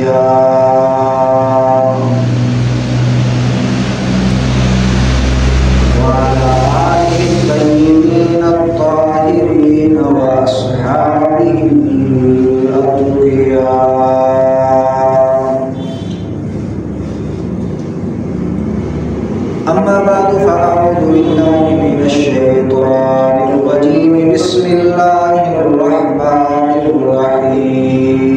الأنبياء وعلى آله الطيبين الطاهرين وأصحابه الأتقياء. أما بعد فأعوذ بالله من الشيطان الرجيم. بسم الله الرحمن الرحيم.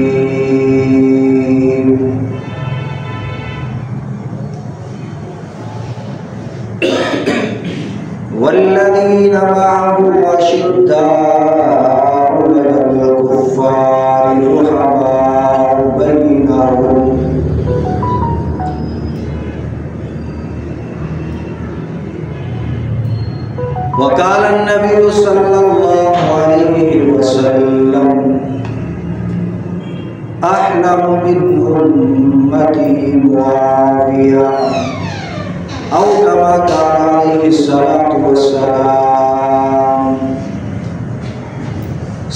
والذين معه أشداء على الكفار رحماء بينهم وقال النبي صلى الله عليه وسلم أحلم من أمتي معاوية أو كما قال عليه الصلاة والسلام.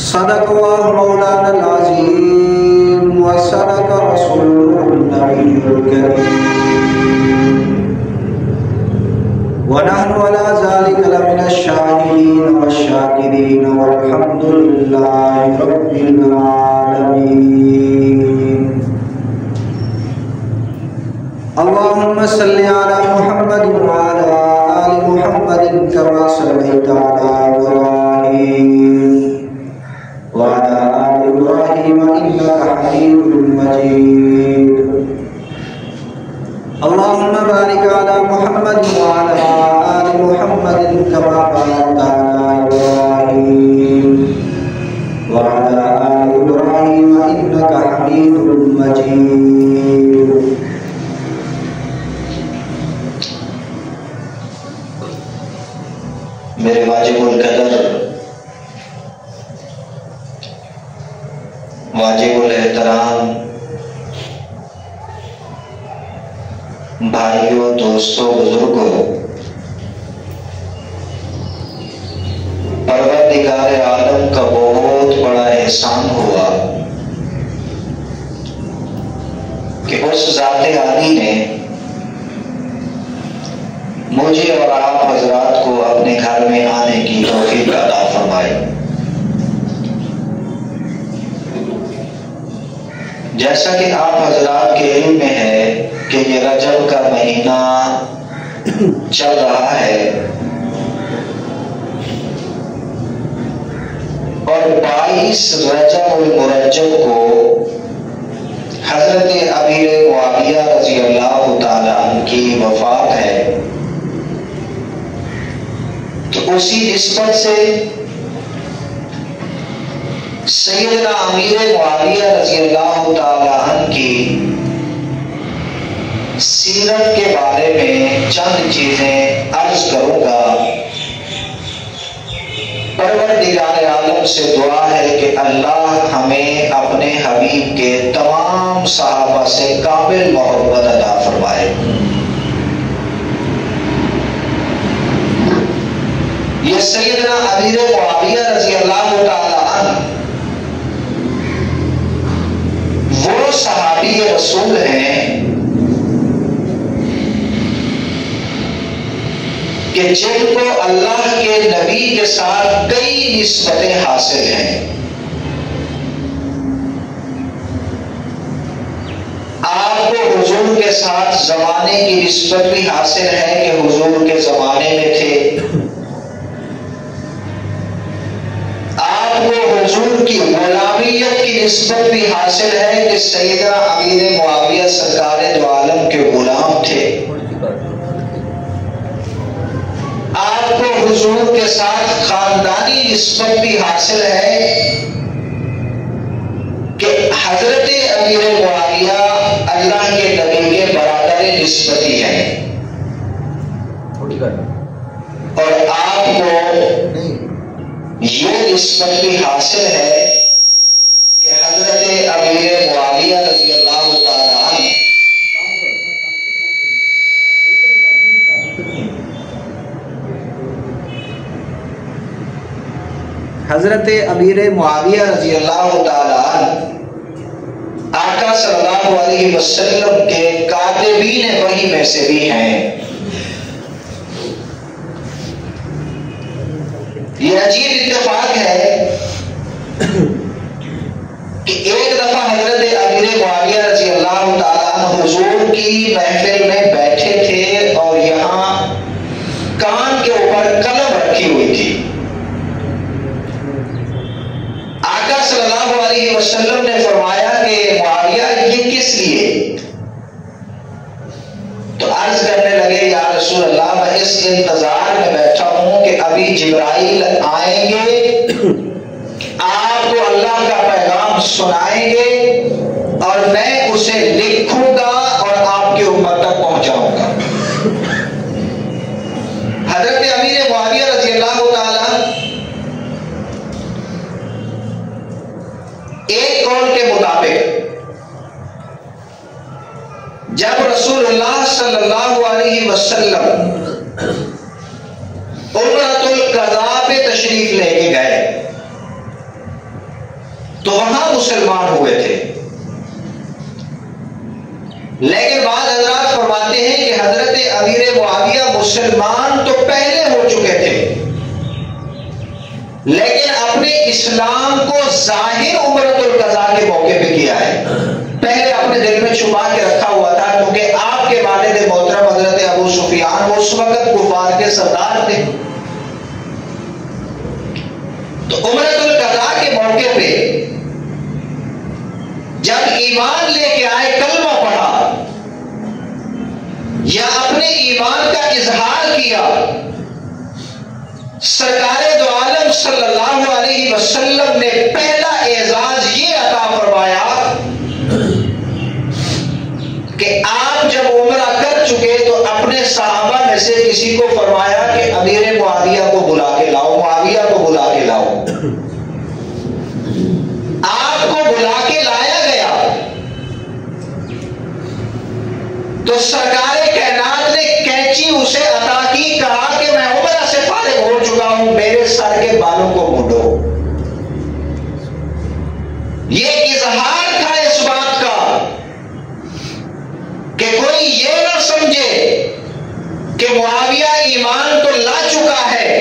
صدق الله مولانا العظيم وصدق رسوله النبي الكريم ونحن على ذلك لمن الشاهدين والشاكرين والحمد لله رب العالمين. اللهم صل على محمد وعلى آل محمد كما صليت على إبراهيم وعلى آل إبراهيم إنك حميد مجيد. اللهم بارك على محمد وعلى آل محمد كما باركت على إبراهيم وعلى آل إبراهيم إنك حميد مجيد. میرے واجب القدر واجب الاحترام بھائیوں، دوستوں، بزرگوں، پروردگار عالم کا بہت بڑا احسان ہوا کہ اس ذات عالی نے مجھے اور آپ حضرات کو اپنے گھر میں آنے کی توفیق عطا فرمائی۔ جیسا کہ آپ حضرات کے علم میں ہے کہ یہ رجب کا مہینہ چل رہا ہے اور 22 رجب المرجب کو حضرت امیر معاویہ رضی اللہ تعالیٰ عنہ کی وفات ہے۔ تو اسی نسبت سے سیدنا امیر معاویہ رضی اللہ تعالیٰ عنہ کی سیرت کے بارے میں چند چیزیں عرض کروں گا۔ پروردگار عالم سے دعا ہے کہ اللہ ہمیں اپنے حبیب کے تمام صحابہ سے کامل محبت عطا فرمائے۔ یہ سیدنا امیر معاویہ رضی اللہ تعالیٰ عنہ وہ صحابی رسول ہیں کہ جن کو اللہ کے نبی کے ساتھ کئی نسبتیں حاصل ہیں۔ آپ کو حضور کے ساتھ زمانے کی نسبت بھی حاصل ہے کہ حضور کے زمانے میں تھے۔ آپ کو حضور کی غلامیت کی نسبت بھی حاصل ہے کہ سیدنا امیر معاویہ سرکار دو عالم کے غلام تھے۔ آپ کو حضور کے ساتھ خاندانی نسبت بھی حاصل ہے کہ حضرت امیر معاویہ اللہ کے نبی کے برادر نسبتی ہیں، اور آپ کو یہ نسبت بھی حاصل ہے کہ حضرت امیر معاویہ رضی اللہ تعالیٰ عنہ حضرت امیر معاویہ رضی اللہ تعالیٰ عنہ آقا صلی اللہ علیہ وسلم کے کاتبین وحی میں سے بھی ہیں۔ یہ عجیب اتفاق ہے کہ ایک دفعہ حضرت امیر معاویہ رضی اللہ تعالیٰ عنہ حضور کی محفل میں بیٹھے تھے اور یہاں کان کے اوپر قلم رکھی ہوئی تھی۔ آقا صلی اللہ علیہ وسلم نے فرمایا کہ معاویہ یہ کس لیے؟ تو عرض کرنے لگے یا رسول اللہ میں اس انتظار میں بیٹھا ہوں کہ ابھی جبرائیل آئیں گے، آپ کو اللہ کا پیغام سنائیں گے اور میں اسے لکھوں گا اور آپ کی امت تک پہنچاؤں گا۔ حضرت امیر معاویہ رضی اللہ تعالی ایک قول کے مطابق جب رسول اللہ صلی اللہ علیہ وسلم عمرۃ القضاء پہ تشریف لے کے گئے تو وہاں مسلمان ہوئے تھے، لیکن بعض حضرات فرماتے ہیں کہ حضرت امیر معاویہ مسلمان تو پہلے ہو چکے تھے، لیکن اپنے اسلام کو ظاہر عمرۃ القضاء کے موقع پہ کیا ہے، پہلے اپنے دل میں چھپا کے رکھا ہوا تھا، کیونکہ آپ کے والد محترم حضرت ابو سفیان اس وقت کفار کے سردار تھے۔ تو عمرۃ القضاء کے موقع پہ جب ایمان لے کے آئے، کلمہ پڑھا یا اپنے ایمان کا اظہار کیا، سرکار دو عالم صلی اللہ علیہ وسلم نے پہلا اعزاز یہ عطا فرمایا کہ آپ جب عمرہ کر چکے تو اپنے صحابہ میں سے کسی کو فرمایا کہ امیر معاویہ کو بلا کے لاؤ، معاویہ کو بلا کے لاؤ۔ آپ کو بلا کے لایا گیا تو سرکار کائنات نے کینچی اسے عطا کی، کہا کہ میں عمرہ سے فارغ ہو چکا ہوں، میرے سر کے بالوں کو مونڈو۔ یہ اظہار تھا اس بات کا کہ کوئی یہ نہ سمجھے کہ معاویہ ایمان تو لا چکا ہے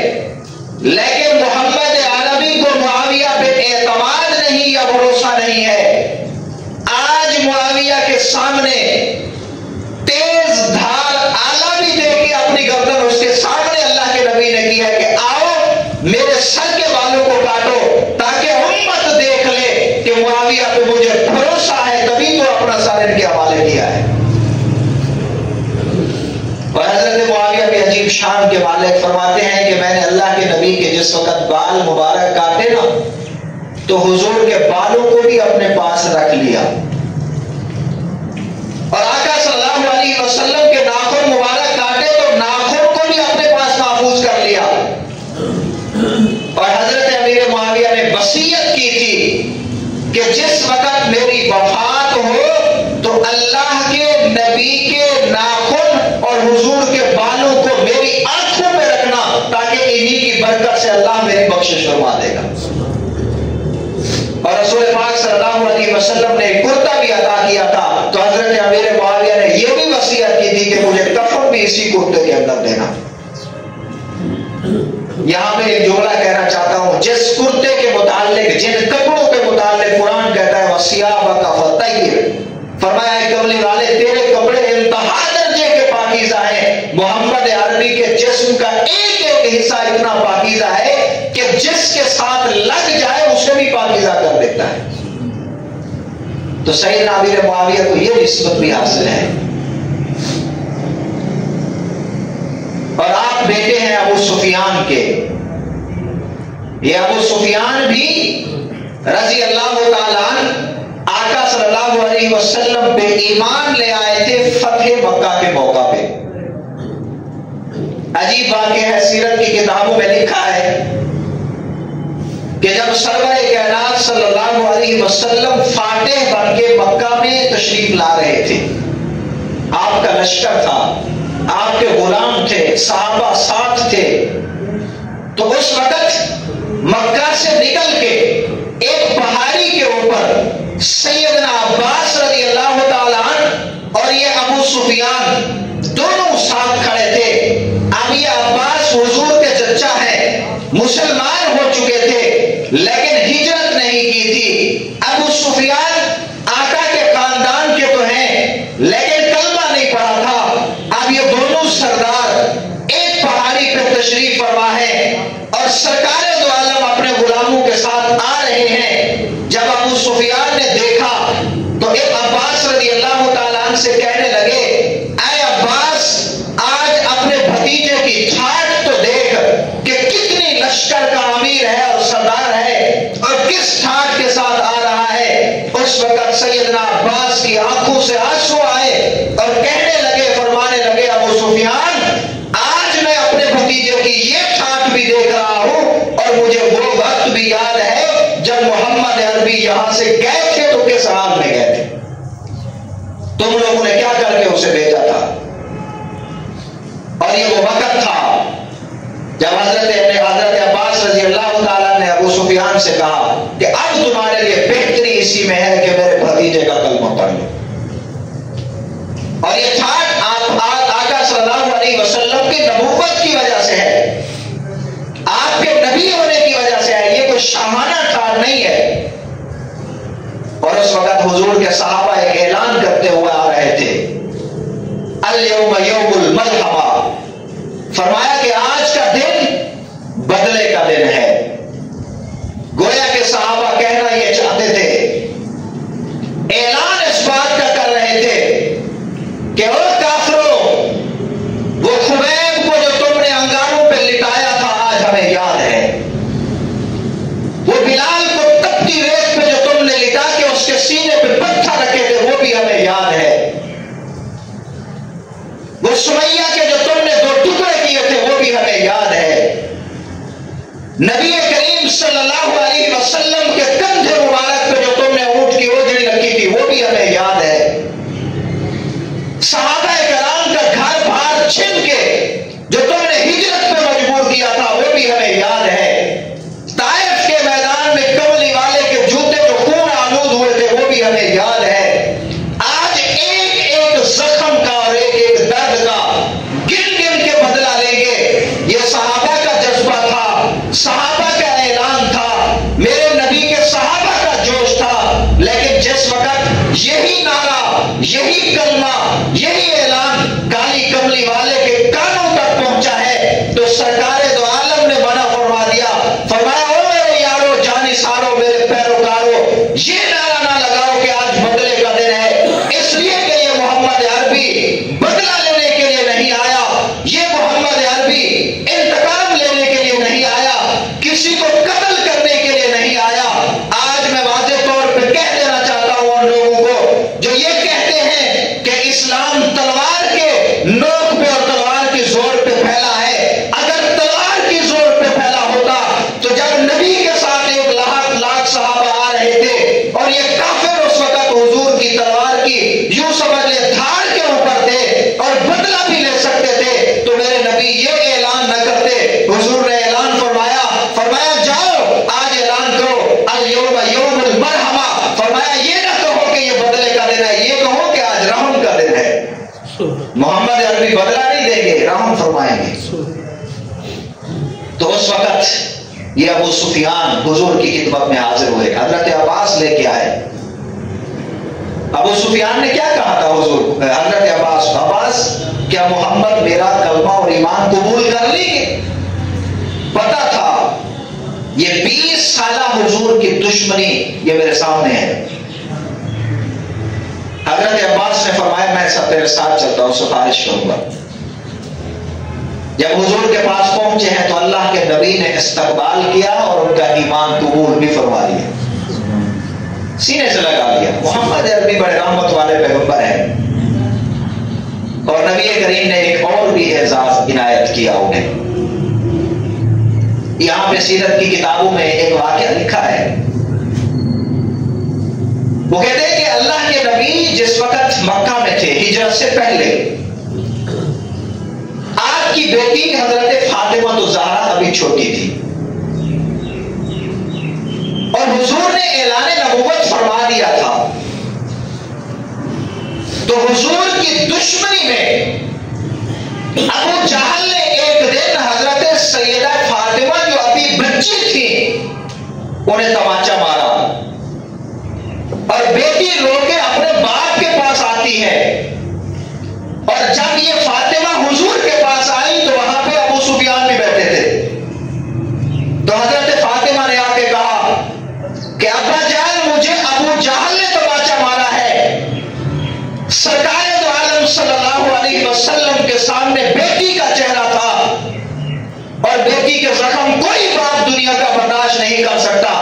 لیکن محمد عربی کو معاویہ پہ اعتماد نہیں یا بھروسہ نہیں ہے۔ آج معاویہ کے سامنے تیز دھار آلہ بھی دے کے اپنی گردن اس کے سامنے اللہ کے نبی نے کیا کہ آؤ میرے سر کے بالوں کو کاٹو تاکہ امت دیکھ لے کہ معاویہ پہ مجھے بھروسہ ہے، تبھی تو اپنا سر ان کے حوالے کیا ہے۔ اور حضرت معاویہ بھی عجیب شان کے مالک فرماتے ہیں کہ میں نے اللہ کے نبی کے جس وقت بال مبارک کاٹے نا تو حضور کے بالوں کو بھی اپنے پاس رکھ لیا، اور آقا صلی اللہ علیہ وسلم کے ناخن مبارک کاٹے تو ناخن کو بھی اپنے پاس محفوظ کر لیا۔ اور حضرت امیر معاویہ نے وصیت کی تھی کہ جس وقت میری وفات ہو تو اللہ کے نبی کے ناخن اور حضور کے بالوں کو میری آنکھوں پہ رکھنا تاکہ انہی کی برکت سے اللہ میری بخشش فرما دے گا۔ اور رسول پاک صلی اللہ علیہ وسلم نے ایک کرتا بھی عطا کیا تھا تو حضرت امیر معاویہ نے یہ بھی وصیت کی تھی کہ مجھے کفن بھی اسی کرتے کے اندر دینا۔ یہاں میں ایک جملہ کہنا چاہتا ہوں، جس کرتے کے متعلق، جن کپڑوں کے متعلق قرآن کہتا ہے وَثِيَابَكَ فَطَهِّرْ، فرمایا ہے کملی والے تیرے کپڑے انتہا درجے کے پاکیزہ ہیں۔ محمد عربی کے جسم کا ایک ایک حصہ اتنا پاکیزہ ہے کہ جس کے ساتھ لگ جائے اسے بھی پاکیزہ کر دیتا ہے۔ تو سیدنا امیر معاویہ کو یہ نسبت بھی حاصل ہے، اور آپ بیٹے ہیں ابو سفیان کے۔ یہ ابو سفیان بھی رضی اللہ تعالیٰ عنہ آقا صلی اللہ علیہ وسلم پہ ایمان لے آئے تھے فتح مکہ کے موقع پہ۔ عجیب واقعہ ہے، سیرت کی کتابوں میں لکھا ہے کہ جب سرور کائنات صلی اللہ علیہ وسلم فاتح بن کے مکہ میں تشریف لا رہے تھے، آپ کا لشکر تھا، آپ کے غلام تھے، صحابہ ساتھ تھے، تو اس وقت مکہ سے نکل کے ایک پہاڑی کے اوپر سیدنا عباس سیدنا عباس کی آنکھوں سے آنسو آئے اور کہنے لگے، فرمانے لگے، ابو سفیان آج میں اپنے بھتیجے کی یہ ٹھاٹ بھی دیکھ رہا ہوں اور مجھے وہ وقت بھی یاد ہے جب محمد عربی یہاں سے گئے تھے تو کس حال میں گئے تھے، تم لوگوں نے کیا کر کے اسے بھیجا تھا۔ اور یہ وہ وقت تھا جب حضرت عباس رضی اللہ تعالیٰ نے ابو سفیان سے کہا کہ اب تمہارے لیے بہتری اسی میں ہے کہ میرے بھتیجے کا کلمہ پڑھ لو۔ اور یہ ٹھاٹ آقا صلی اللہ علیہ وسلم کی نبوت کی وجہ سے ہے، آپ کے نبی ہونے کی وجہ سے ہے، یہ کوئی شاہانہ ٹھاٹ نہیں ہے۔ اور اس وقت حضور کے صحابہ ایک اعلان کرتے ہوئے آ رہے تھے، الیوم یوم الملحمہ، فرمایا کہ آج کا دن بدلے کا دن ہے۔ گویا کہ صحابہ کہنا یہ چاہتے تھے، اعلان اس بات کا کر رہے تھے کہ او کافروں، وہ خبیب کو جو تم نے انگاروں پہ لٹایا تھا آج ہمیں یاد ہے، وہ بلال کو تپتی ریت پہ جو تم نے لٹا کے اس کے سینے پہ پتھر رکھے تھے وہ بھی ہمیں یاد ہے، وہ سمیہ کے جو تم نے 2 ٹکڑے کیے تھے وہ بھی ہمیں یاد ہے، نبی کریم صلی اللہ علیہ وسلم کے کندھے مبارک پہ جو تم نے اونٹ کی اوجڑی رکھی تھی وہ بھی ہمیں یاد ہے، صحابہ کرام کا گھر بار چھن کے جو تم نے ہجرت پہ مجبور کیا تھا وہ بھی ہمیں یاد ہے، طائف کے میدان میں کملی والے کے جوتے جو خون آلود ہوئے تھے وہ بھی ہمیں یاد ہے۔ آج ایک ایک زخم کا اور ایک ایک درد کا گن گن کے بدلہ لیں گے، یہ صحابہ کا جذبہ تھا، صحابہ کا اعلان تھا، میرے نبی کے صحابہ کا جوش تھا۔ لیکن جس وقت یہی نعرہ، یہی کلمہ، یہی اعلان کالی کملی والے کے کانوں تک پہنچا ہے تو سرکار دو عالم نے منع فرما دیا، فرمایا او میرے یارو، جانثارو، میرے پیروکارو، یہ نعرہ نہ لگاؤ کہ آج بدلے کا دن ہے، اس لیے کہ یہ محمد عربی بدلہ لینے کے لیے نہیں آیا، یہ محمد عربی انتقام لینے کے لیے نہیں آیا، کسی کو قتل کرنے کے لیے نہیں آیا۔ آج میں واضح طور پہ کہہ دینا چاہتا ہوں ان لوگوں کو جو یہ کہتے ہیں کہ اسلام تلوار کے نوک پہ اور تلوار کی زور پہ پھیلا ہے، اگر تلوار کی زور پہ پھیلا ہوتا تو جب نبی کے ساتھ 1 لاکھ صحابہ آ رہے تھے اور یہ کافر اس وقت حضور کی تلوار کی یوں سمجھ لے دھاڑ کے اوپر تھے اور بدلہ بھی لے سکتے تھے تو میرے نبی یہ اعلان نہ کرتے۔ حضور نے اعلان فرمایا، فرمایا جاؤ آج اعلان کرو الیوم یوم المرحمہ، فرمایا یہ نہ کہو کہ یہ بدلے کا دن ہے، یہ کہو کہ آج رحم کا دن ہے۔ محمد عربی بدلہ نہیں دیں گے، رحم فرمائیں گے۔ تو اس وقت یہ ابو سفیان حضور کی خدمت میں حاضر ہوئے، حضرت عباس لے کے آئے۔ ابو سفیان نے کیا کہا تھا حضور حضرت عباس کیا محمد میرا کلمہ اور ایمان قبول کر لیں گے؟ پتا تھا یہ 20 سالہ حضور کی دشمنی یہ میرے سامنے ہے۔ حضرت عباس نے فرمایا میں سب تیرے ساتھ چلتا ہوں، سفارش کروں گا۔ جب حضور کے پاس پہنچے ہیں تو اللہ کے نبی نے استقبال کیا اور ان کا ایمان قبول بھی فرما لیا، سینے سے لگا لیا۔ محمد عربی بڑے رحمت والے پیغمبر ہیں اور نبی کریم نے ایک اور بھی اعزاز عنایت کیا انہیں۔ یہاں پہ سیرت کی کتابوں میں ایک واقعہ لکھا ہے، وہ کہتے ہیں کہ اللہ کے نبی جس وقت مکہ میں تھے ہجرت سے پہلے، آپ کی بیٹی حضرت فاطمہ الزہرا ابھی چھوٹی تھی اور حضور نے اعلان نبوت فرما دیا تھا، تو حضور کی دشمنی میں ابو جہل نے ایک دن حضرت سیدہ فاطمہ جو ابھی بچی تھی انہیں تمانچہ مارا اور بیٹی رو کے اپنے باپ کے پاس آتی ہے، اور جب یہ فاطمہ حضور کے پاس آئی تو وہاں پہ ابو سفیان بھی بیٹھے تھے، تو حضرت فاطمہ نے آ کے کہا کہ ابا جان مجھے ابو جہل نے تمانچہ مارا ہے، سرکار دو عالم صلی اللہ علیہ وسلم کے سامنے بیٹی کا چہرہ تھا اور بیٹی کے زخم کوئی باپ دنیا کا برداشت نہیں کر سکتا،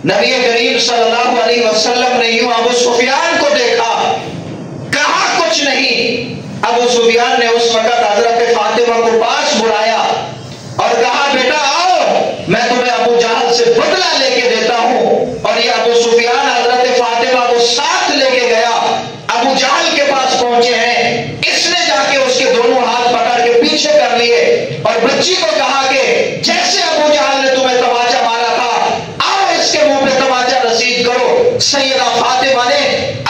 نبی کریم صلی اللہ علیہ وسلم نے یوں ابو سفیان کو دیکھا، کہا کچھ نہیں۔ ابو سفیان نے اس وقت حضرت فاطمہ کو پاس بلایا اور کہا بیٹا آؤ، میں تمہیں ابو جہل سے بدلہ لے کے دیتا ہوں۔ اور یہ ابو سفیان حضرت فاطمہ کو ساتھ لے کے گیا، ابو جہل کے پاس پہنچے ہیں، اس نے جا کے اس کے دونوں ہاتھ پکڑ کے پیچھے کر لیے اور بچی کو کہا کہ جیسے ابو جہل نے تمہیں تماچا مارا تھا، آؤ اس کے منہ پہ تماچا رسید کرو۔ سیدہ فاطمہ نے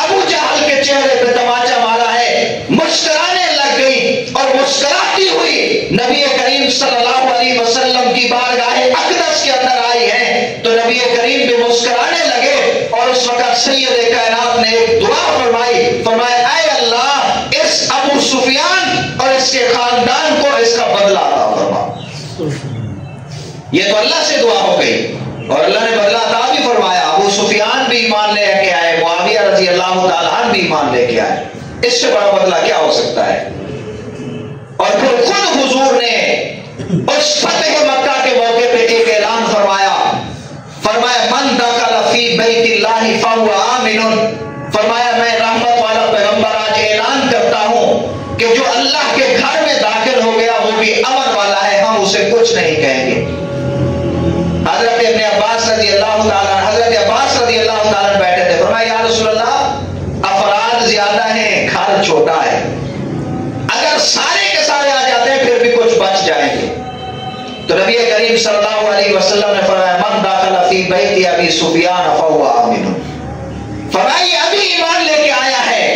ابو جہل کے چہرے پہ تماچا مارا ہے، مسکرانے لگ گئی اور مسکراتی ہوئی نبی کریم صلی اللہ علیہ وسلم کی بارگاہ اقدس کے اندر آئی ہے، تو نبی کریم بھی مسکرانے لگے اور اس وقت سید کائنات نے ایک دعا فرمائی، فرمایا اے اللہ اس ابو سفیان اور اس کے خاندان کو اس کا بدلہ عطا فرما۔ یہ تو اللہ سے دعا ہو گئی اور اللہ نے بدلہ عطا بھی فرمایا۔ ابو سفیان بھی ایمان لے کے آئے، معاویہ رضی اللہ تعالیٰ عنہ بھی ایمان لے کے آئے، اس سے بڑا بدلہ کیا ہو سکتا ہے؟ اور پھر خود حضور نے اس فتح مکہ کے موقع پہ ایک اعلان فرمایا، فرمایا من دخل فی بیت اللہ فہو آمن، فرمایا میں رحمت والا پیغمبر آج اعلان کرتا ہوں کہ جو اللہ کے گھر میں داخل ہو گیا وہ بھی امن والا ہے، ہم اسے کچھ نہیں کہیں گے۔ حضرت ابن عباس رضی اللہ تعالیٰ، حضرت عباس رضی اللہ تعالیٰ بیٹھے تھے، فرمایا یا رسول اللہ افراد زیادہ ہیں، گھر چھوٹا ہے، اگر سارے کے سارے آ جاتے ہیں پھر بھی کچھ بچ جائیں گے۔ تو نبی کریم صلی اللہ علیہ وسلم نے فرمایا من داخل فی بیت ابی سفیان فہو آمن، فرمایا یہ ابھی ایمان لے کے آیا ہے،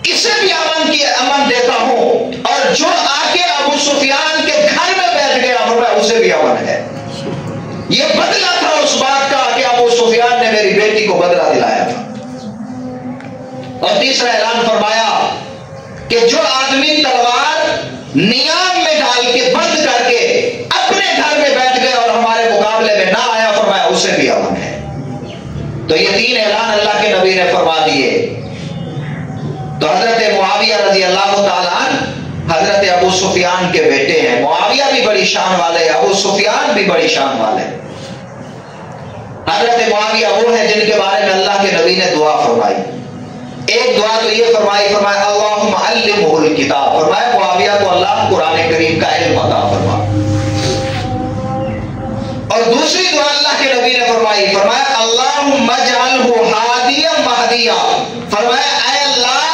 اسے بھی امن دیتا ہوں، اور جو آ کے ابو سفیان کے گھر میں بیٹھ گیا فرمایا اسے بھی امن ہے۔ یہ بدلہ تھا اس بات کا کہ ابو سفیان نے میری بیٹی کو بدلہ دلایا تھا۔ اور تیسرا اعلان فرمایا کہ جو آدمی تلوار نیام میں ڈال کے بند کر کے اپنے گھر میں بیٹھ گئے اور ہمارے مقابلے میں نہ آیا فرمایا اسے بھی امن ہے۔ تو یہ تین اعلان اللہ کے نبی نے فرما دیے۔ تو حضرت معاویہ رضی اللہ تعالیٰ عنہ حضرت ابو سفیان کے بیٹے ہیں، معاویہ بھی بڑی شان والے، ابو سفیان بھی بڑی شان والے۔ حضرت معاویہ وہ ہے جن کے بارے میں اللہ کے نبی نے دعا فرمائی۔ ایک دعا تو یہ فرمائی، فرمایا اللہم علمہ الکتاب، فرمایا معاویہ کو اللہ قرآن کریم کا علم عطا فرما۔ اور دوسری دعا اللہ کے نبی نے فرمائی، فرمایا اللہم اجعلہ ہادیا مہدیا، فرمایا اے اللہ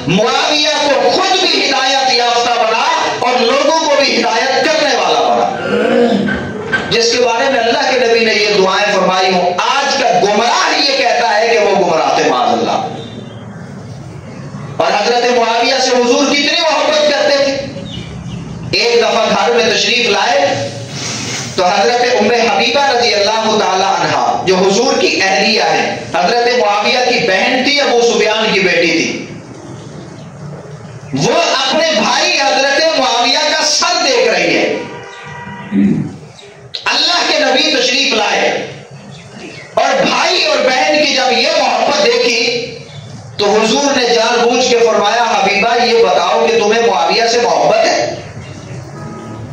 معاویہ کو خود بھی ہدایت یافتہ بنا اور لوگوں کو بھی ہدایت کرنے والا بنا۔ جس کے بارے میں اللہ کے نبی نے یہ دعائیں فرمائی ہوں، آج کا گمراہ یہ کہتا ہے کہ وہ گمراہ تھے معاذ اللہ۔ اور حضرت معاویہ سے حضور کتنی محبت کرتے تھے۔ ایک دفعہ گھر میں تشریف لائے تو حضرت ام حبیبہ رضی اللہ تعالی عنہا جو حضور کی اہلیہ ہے، حضرت معاویہ کی بہن تھی، ابو سفیان کی بیٹی تھی، وہ اپنے بھائی حضرت معاویہ کا سر دیکھ رہی ہے۔ اللہ کے نبی تشریف لائے اور بھائی اور بہن کی جب یہ محبت دیکھی تو حضور نے جان بوجھ کے فرمایا حبیبہ یہ بتاؤ کہ تمہیں معاویہ سے محبت ہے؟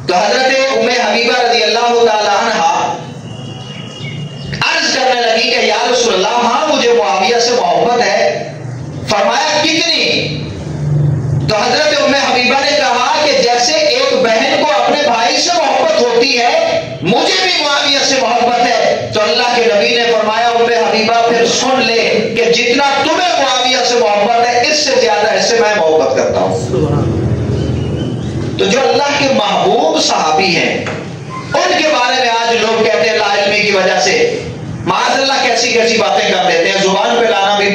تو حضرت ام حبیبہ رضی اللہ تعالی عنہا عرض کرنے لگی کہ یا رسول اللہ ہاں مجھے معاویہ سے محبت ہے۔ فرمایا کتنی؟ تو حضرت ام حبیبہ نے کہا کہ جیسے ایک بہن کو اپنے بھائی سے محبت ہوتی ہے مجھے بھی معاویہ سے محبت ہے۔ تو اللہ کے نبی نے فرمایا ام حبیبہ پھر سن لے کہ جتنا تمہیں معاویہ سے محبت ہے اس سے زیادہ اس سے میں محبت کرتا ہوں۔ تو جو اللہ کے محبوب صحابی ہیں ان کے بارے میں آج لوگ کہتے ہیں لا علمی کی وجہ سے معاذ اللہ کیسی کیسی باتیں کر دیتے ہیں، زبان پہ لانا بھی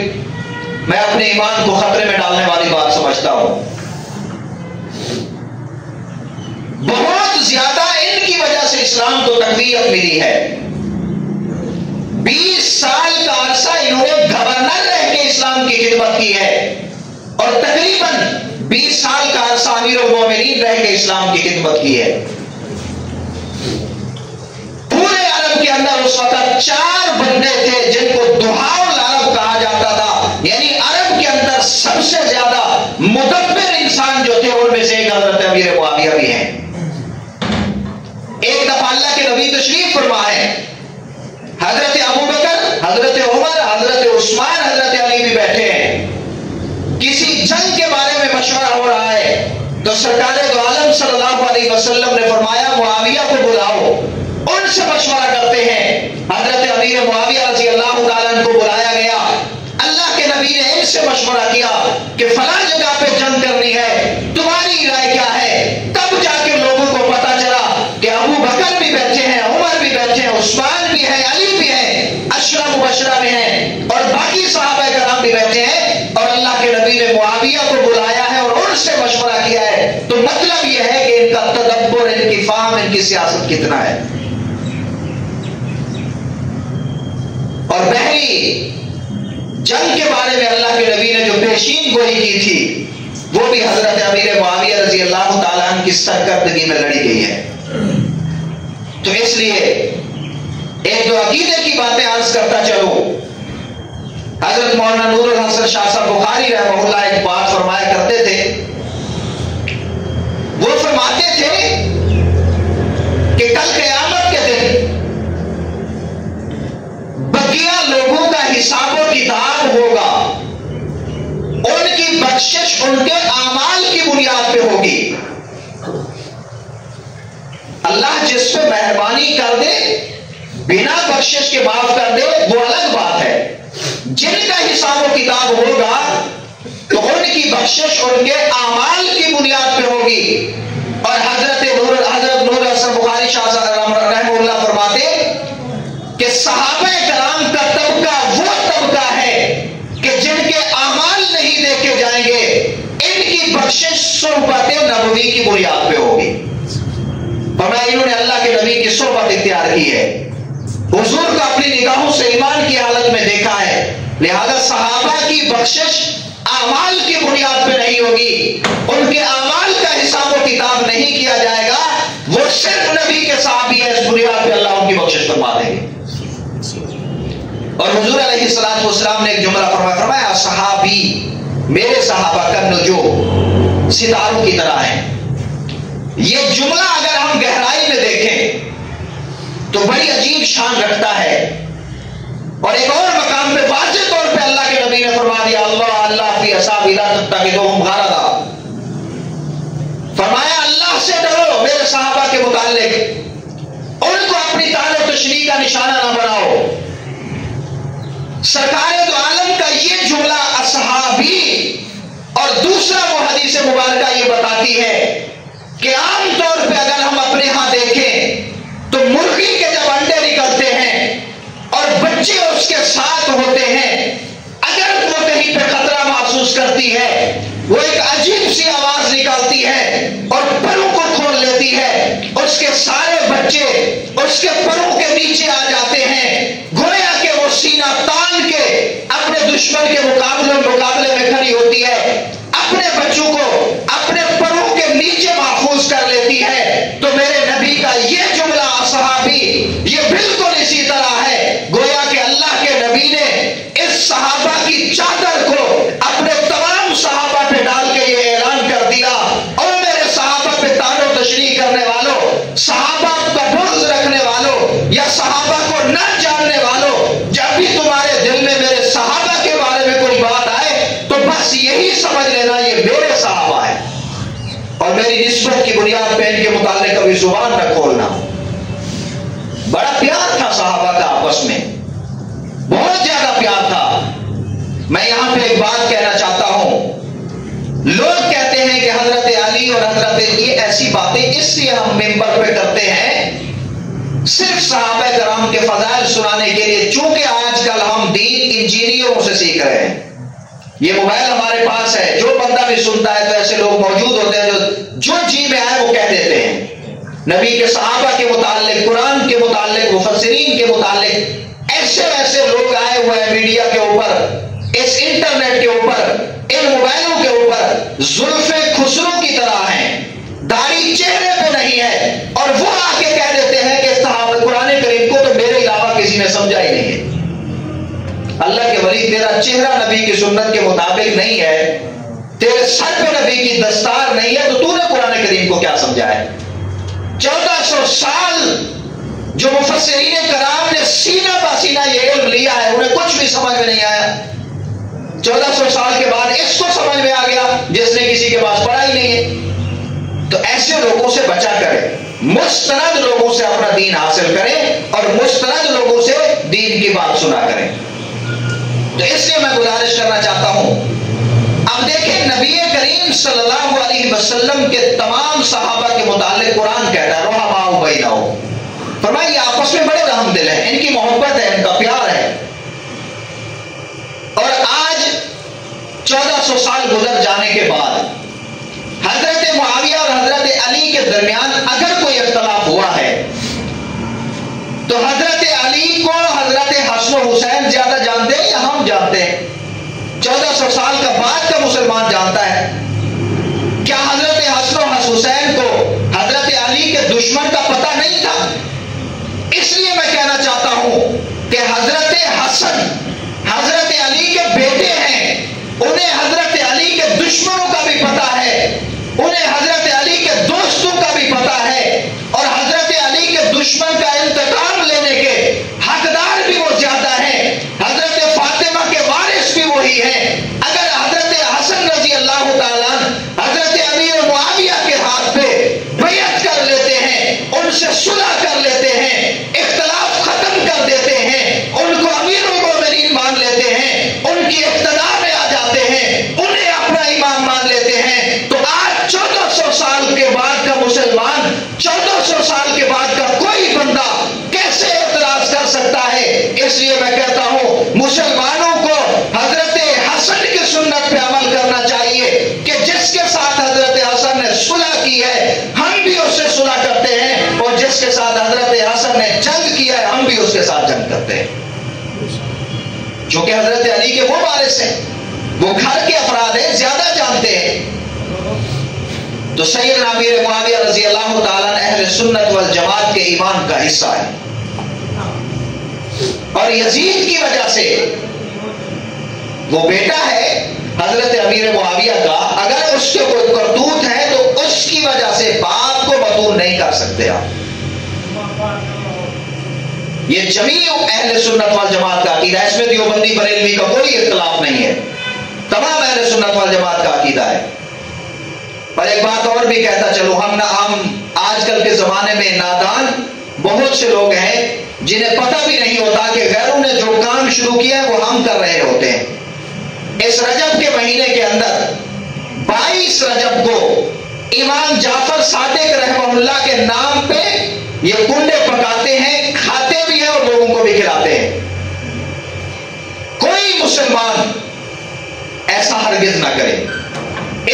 میں اپنے ایمان کو خطرے میں ڈالنے والی بات سمجھتا ہوں۔ بہت زیادہ ان کی وجہ سے اسلام کو تقویت ملی ہے۔ 20 سال کا عرصہ انہوں نے گورنر رہ کے اسلام کی خدمت کی ہے اور تقریباً 20 سال کا عرصہ امیر المومنین رہ کے اسلام کی خدمت کی ہے۔ پورے عرب کے اندر اس وقت 4 بندے تھے جن کو دہاؤ العرب کہا جاتا تھا، یعنی عرب کے اندر سب سے زیادہ مدبر انسان جو تھے ان میں سے ایک حضرت امیر معاویہ بھی ہیں۔ ایک دفعہ اللہ کے نبی تشریف فرما ہے، حضرت ابو بکر حضرت عثمان حضرت علی بھی بیٹھے ہیں، کسی جنگ کے بارے میں مشورہ ہو رہا ہے تو سرکار دو عالم صلی اللہ علیہ وسلم نے فرمایا معاویہ کو بلاؤ، ان سے مشورہ کرتے ہیں۔ حضرت امیر معاویہ رضی اللہ تعالیٰ عنہ کو بلایا گیا، اللہ کے نبی نے ان سے مشورہ کیا کہ فلاں جگہ پہ جنگ کرنی ہے، تمہاری رائے کیا ہے؟ تب جا کے لوگوں کو پتا چلا کہ ابو بکر بھی بیٹھے ہیں، عمر بھی بیٹھے ہیں، عثمان بھی ہے، علی بھی ہے، عشرہ مبشرہ بھی ہیں، اور باقی صحابہ کرام بھی بیٹھے ہیں، اور اللہ کے نبی نے معاویہ کو بلایا ہے اور ان سے مشورہ کیا ہے۔ تو مطلب یہ ہے کہ ان کا تدبر، ان کی فہم، ان کی سیاست کتنا ہے۔ اور بحری جنگ کے بارے میں اللہ کے نبی نے جو پیشین گوئی کی تھی وہ بھی حضرت امیر معاویہ رضی اللہ تعالیٰ عنہ کی سرکردگی میں لڑی گئی ہے۔ تو اس لیے ایک دو عقیدے کی باتیں عرض کرتا چلوں۔ حضرت مولانا نور الحسن شاہ صاحب بخاری رحمہ اللہ ایک بات فرمایا کرتے تھے، وہ فرماتے تھے کہ کل قیامت کے دن بقیہ لوگوں کا حساب و کتاب ہوگا، ان کی بخشش ان کے اعمال کی بنیاد پہ ہوگی۔ اللہ جس پہ مہربانی کر دے، بنا بخشش کے معاف کر دے، وہ الگ بات ہے۔ جن کا حساب و کتاب ہوگا تو ان کی بخشش ان کے اعمال کی بنیاد پہ ہوگی۔ اور حضرت نور حسن بخاری شاہ صاحب رحمہ اللہ فرماتے کہ صحابہ کرام کا طبقہ وہ طبقہ ہے کہ جن کے اعمال نہیں دیکھے جائیں گے، ان کی بخشش صحبت نبوی کی بنیاد پہ ہوگی۔ فرمایا انہوں نے اللہ کے نبی کی صحبت اختیار کی ہے، حضور کو اپنی نگاہوں سے ایمان کی حالت میں دیکھا ہے، لہذا صحابہ کی بخشش اعمال کی بنیاد پہ نہیں ہوگی، ان کے اعمال کا حساب و کتاب نہیں کیا جائے گا، وہ صرف نبی کے صحابی ہے، اس بنیاد پہ اللہ ان کی بخشش فرما دیں گے۔ اور حضور علیہ السلام نے ایک جملہ فرمایا صحابی میرے صحابہ کا نجوم ستاروں کی طرح ہیں۔ یہ جملہ اگر ہم گہرائی میں دیکھیں تو بڑی عجیب شان رکھتا ہے۔ اور ایک اور مقام پہ واضح طور پہ اللہ کے نبی نے فرما دیا اللہ فی اصحابی لا تتخذوہم غرضا، فرمایا اللہ سے ڈرو میرے صحابہ کے متعلق، ان کو اپنی تعین و تشریح کا نشانہ نہ بناؤ۔ سرکار دو عالم کا یہ جملہ اصحابی، اور دوسرا وہ حدیث مبارکہ یہ بتاتی ہے کہ عام طور پہ اگر ہم اپنے ہاں دیکھیں تو مرغی کے جب انڈے نکلتے ہیں اور بچے اس کے ساتھ ہوتے ہیں، اگر وہ کہیں پہ خطرہ محسوس کرتی ہے وہ ایک عجیب سی آواز نکالتی ہے اور پروں کو کھول لیتی ہے، اس کے سارے بچے اس کے پروں کے نیچے آ جاتے ہیں، گویا کہ وہ سینہ تان کے اپنے دشمن کے مقابلے میں کھڑی ہوتی ہے، اپنے بچوں کو اپنے پروں کے نیچے محفوظ کر لیتی ہے۔ تو میرے نبی کا یہ جملہ صحابی یہ بالکل اسی طرح ہے، گویا کہ اللہ کے نبی نے اس صحابہ کی چادر کو اپنے تمام صحابہ پہ ڈال کے یہ اعلان کر دیا، اور میرے صحابہ پہ تعین و تشریح کرنے والوں، صحابہ کا بغض رکھنے والوں یا صحابہ کو نہ جاننے والوں، جب بھی تمہارے دل میں میرے صحابہ کے بارے میں کوئی بات آئے تو بس یہی سمجھ لینا یہ میرے صحابہ ہے، اور میری نسبت کی بنیاد پہ ان کے متعلق کبھی زبان نہ کھولنا۔ بڑا پیار تھا صحابہ کا آپس میں، بہت زیادہ پیار تھا۔ میں یہاں پہ ایک بات کہنا چاہتا ہوں، لوگ کہتے ہیں کہ حضرت علی اور حضرت یہ ایسی باتیں اس لیے ہم ممبر پہ کرتے ہیں صرف صحابہ کرام کے فضائل سنانے کے لیے، چونکہ آج کل ہم دین انجینئروں سے سیکھ رہے ہیں۔ یہ موبائل ہمارے پاس ہے، جو بندہ بھی سنتا ہے تو ایسے لوگ موجود ہوتے ہیں جو جی میں آئے وہ کہہ دیتے ہیں، نبی کے صحابہ کے متعلق، قرآن کے متعلق، مفسرین کے متعلق ایسے لوگ آئے ہوئے ہیں میڈیا کے اوپر، اس انٹرنیٹ کے اوپر، ان موبائلوں کے اوپر، زلف خسرو کی طرح ہیں، داڑھی چہرے پہ نہیں ہے، اور وہ آ کے کہہ دیتے ہیں کہ صحابہ قرآن کریم کو تو میرے علاوہ کسی نے سمجھا ہی نہیں ہے۔ اللہ کے ولی تیرا چہرہ نبی کی سنت کے مطابق نہیں ہے، تیرے سر پہ نبی کی دستار نہیں ہے، تو نے قرآن کریم کو کیا سمجھا ہے؟ 1400 سال جو مفسرین کرام نے سینہ بہ سینہ یہ علم لیا ہے، انہیں کچھ بھی بھی سمجھ میں نہیں آیا، 1400 سال کے بعد اس کو سمجھ میں آ گیا جس نے کسی کے پاس پڑھا ہی نہیں ہے۔ تو ایسے لوگوں سے بچا کرے، مستند لوگوں سے اپنا دین حاصل کریں اور مستند لوگوں سے دین کی بات سنا کریں۔ تو اس لیے میں گزارش کرنا چاہتا ہوں، اب دیکھیں نبی کریم صلی اللہ علیہ وسلم کے تمام صحابہ کے متعلق قرآن کہتا ہے رحماء بینہم، فرمایا یہ آپس میں بڑے رحم دل ہیں، ان کی محبت ہے، ان کا پیار ہے۔ اور آج 1400 سال گزر جانے کے بعد حضرت معاویہ اور حضرت علی کے درمیان اگر کوئی اختلاف ہوا ہے تو حضرت علی کو حضرت حسن و حسین زیادہ جانتے ہیں یا ہم جانتے ہیں؟ 1400 سال کا بعد کا مسلمان جانتا ہے۔ کیا حضرت حسن و حسین کو حضرت علی کے دشمن کا پتہ نہیں تھا؟ اس لیے میں کہنا چاہتا ہوں کہ حضرت حسن حضرت علی کے بیٹے ہیں، انہیں حضرت علی کے دشمنوں کا بھی پتہ ہے، انہیں حضرت علی کے دوستوں کا بھی پتہ ہے، اور حضرت علی کے دشمن کا انتقام لینے کے حقدار بھی وہ زیادہ ہیں، حضرت فاطمہ کے وارث بھی وہی ہیں۔ اگر حضرت حسن رضی اللہ تعالیٰ حضرت امیر معاویہ کے ہاتھ پہ بیعت کر لیتے ہیں، ان سے صلح کر لیتے ہیں، اختلاف ختم کر دیتے ہیں، ان کو امیر المومنین مان لیتے ہیں، ان کی اقتدا میں آ جاتے ہیں، انہیں اپنا امام مان لیتے ہیں، تو آج 1400 سال کے بعد کا مسلمان، 1400 سال کے بعد کا کوئی بندہ کیسے اعتراض کر سکتا ہے؟ اس لیے میں کہتا ہوں مسلمانوں کو حضرت حسن کی سنت پہ عمل کرنا چاہیے کہ جس کے ساتھ حضرت حسن نے صلح کی ہے ہم بھی اس سے صلح کرتے ہیں، اور جس کے ساتھ حضرت حسن نے جنگ کیا ہے ہم بھی اس کے ساتھ جنگ کرتے ہیں، چونکہ حضرت علی کے وہ وارث ہیں، وہ گھر کے افراد ہیں، زیادہ جانتے ہیں۔ تو سیدنا امیر معاویہ رضی اللہ تعالیٰ اہل سنت والجماعت کے ایمان کا حصہ ہے، اور یزید کی وجہ سے وہ بیٹا ہے حضرت امیر معاویہ کا، اگر اس کے کوئی کرتوت ہے تو اس کی وجہ سے باپ کو بطول نہیں کر سکتے آپ۔ یہ جمیع اہل سنت والجماعت کا عقیدہ ہے، اس میں دیوبندی بریلوی کا کوئی اختلاف نہیں ہے، تمام اہل سنت والجماعت کا عقیدہ ہے۔ اور ایک بات اور بھی کہتا چلو، ہم آج کل کے زمانے میں نادان بہت سے لوگ ہیں جنہیں پتہ بھی نہیں ہوتا کہ غیروں نے جو کام شروع کیا ہے وہ ہم کر رہے ہوتے ہیں۔ اس رجب کے مہینے کے اندر 22 رجب کو امام جعفر صادق رحمہ اللہ کے نام پہ یہ کنڈے پکاتے ہیں، کھاتے بھی ہیں اور لوگوں کو بھی کھلاتے ہیں۔ کوئی مسلمان ایسا ہرگز نہ کرے،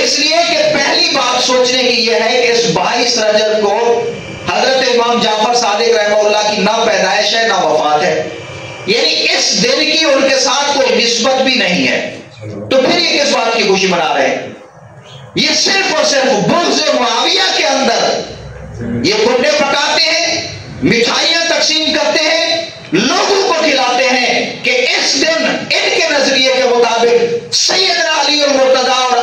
اس لیے کہ پہلی بات سوچنے کی یہ ہے کہ اس 22 رجب کو حضرت امام جعفر صادق رحمہ اللہ کی نہ پیدائش ہے نہ وفات ہے، یعنی اس دن کی ان کے ساتھ کوئی نسبت بھی نہیں ہے، تو پھر یہ کس بات کی خوشی منا رہے ہیں؟ یہ صرف اور صرف بغض معاویہ کے اندر یہ کنڈے پکاتے ہیں، مٹھائیاں تقسیم کرتے ہیں، لوگوں کو کھلاتے ہیں کہ اس دن ان کے نظریے کے مطابق سیدنا علی المرتضیٰ اور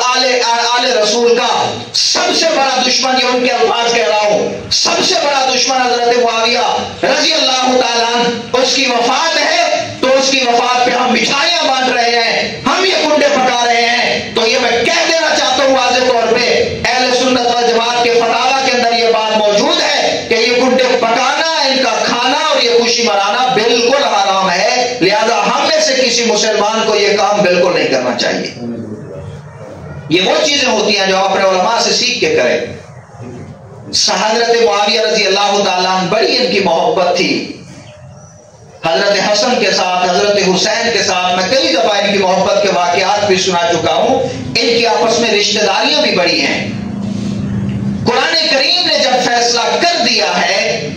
آل رسول کا سب سے بڑا دشمن، یہ ان کے الفاظ کہہ رہا ہوں، سب سے بڑا دشمن حضرت معاویہ رضی اللہ تعالیٰ اس کی وفات ہے، تو اس کی وفات پہ ہم مٹھائیاں بانٹ رہے ہیں، ہم یہ کنڈے پکا رہے ہیں۔ تو یہ میں کہہ دینا چاہتا ہوں واضح طور پہ، اہل سنت والجماعت کے فتاوی کے اندر یہ بات موجود ہے کہ یہ کنڈے پکانا، ان کا کھانا اور یہ خوشی منانا بالکل حرام ہے، لہذا ہم میں سے کسی مسلمان کو یہ کام بالکل نہیں کرنا چاہیے۔ یہ وہ چیزیں ہوتی ہیں جو اپنے علماء سے سیکھ کے کریں۔ حضرت معاویہ رضی اللہ تعالیٰ بڑی ان کی محبت تھی حضرت حسن کے ساتھ، حضرت حسین کے ساتھ، میں کئی دفعہ ان کی محبت کے واقعات بھی سنا چکا ہوں، ان کی آپس میں رشتہ داریاں بھی بڑی ہیں۔ قرآن کریم نے جب فیصلہ کر دیا ہے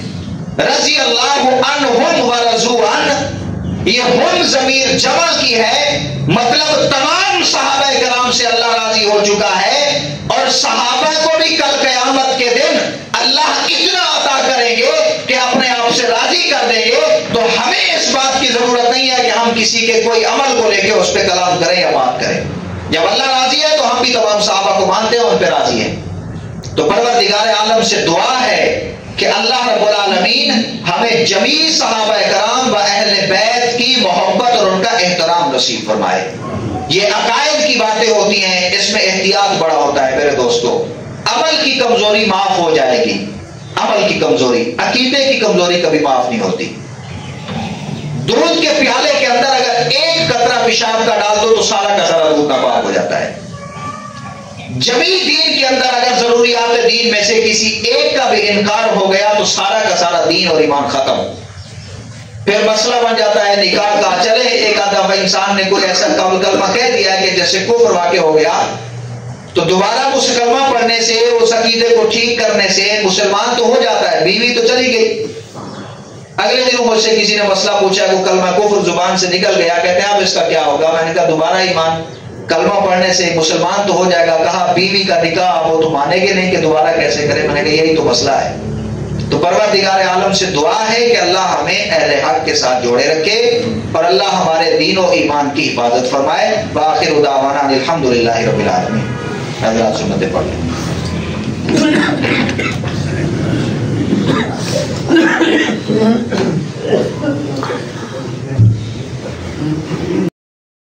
رضی اللہ عنہم ورضوا عنہ، یہ ہم ضمیر جمع کی ہے، مطلب تمام صحابہ کرام سے اللہ راضی ہو چکا ہے، اور صحابہ کو بھی کل قیامت کے دن اللہ اتنا عطا کریں گے کہ اپنے آپ سے راضی کر دیں گے، تو ہمیں اس بات کی ضرورت نہیں ہے کہ ہم کسی کے کوئی عمل کو لے کے اس پہ کلام کریں یا بات کریں۔ جب اللہ راضی ہے تو ہم بھی تمام صحابہ کو مانتے ہیں، ان پہ راضی ہیں۔ تو پروردگار عالم سے دعا ہے کہ اللہ رب العالمین ہمیں جمیع صحابہ کرام و اہل بیت کی محبت اور ان کا احترام نصیب فرمائے۔ یہ عقائد کی باتیں ہوتی ہیں، اس میں احتیاط بڑا ہوتا ہے میرے دوستو۔ عمل کی کمزوری معاف ہو جائے گی، عمل کی کمزوری، عقیدے کی کمزوری کبھی معاف نہیں ہوتی۔ دودھ کے پیالے کے اندر اگر ایک قطرہ پیشاب کا ڈال دو تو سارا کا سارا دودھ ناپاک ہو جاتا ہے۔ جمی دین کے اندر اگر ضروریات دین میں سے کسی ایک کا بھی انکار ہو گیا تو سارا کا سارا دین اور ایمان ختم۔ پھر مسئلہ بن جاتا ہے نکاح کا، چلے ایک آدھا انسان نے کوئی ایسا کلمہ کہہ دیا کہ جیسے کفر واقع ہو گیا، تو دوبارہ اس کلمہ پڑھنے سے، اس عقیدے کو ٹھیک کرنے سے مسلمان تو ہو جاتا ہے، بیوی تو چلی گئی۔ اگلے دنوں مجھ سے کسی نے مسئلہ پوچھا کہ کلمہ کفر زبان سے نکل گیا، کہتے ہیں اب اس کا کیا ہوگا؟ میں نے کہا دوبارہ ایمان، کلمہ پڑھنے سے مسلمان تو ہو جائے گا۔ کہا بیوی کا نکاح وہ تو مانیں گے نہیں کہ دوبارہ کیسے کرے؟ میں نے کہا یہی تو مسئلہ ہے۔ تو پروردگار عالم سے دعا ہے کہ اللہ ہمیں اہل حق کے ساتھ جوڑے رکھے اور اللہ ہمارے دین و ایمان کی حفاظت فرمائے۔ وآخر دعوانا الحمدللہ رب العالمین۔ حضرات سنتیں پڑھ لیں۔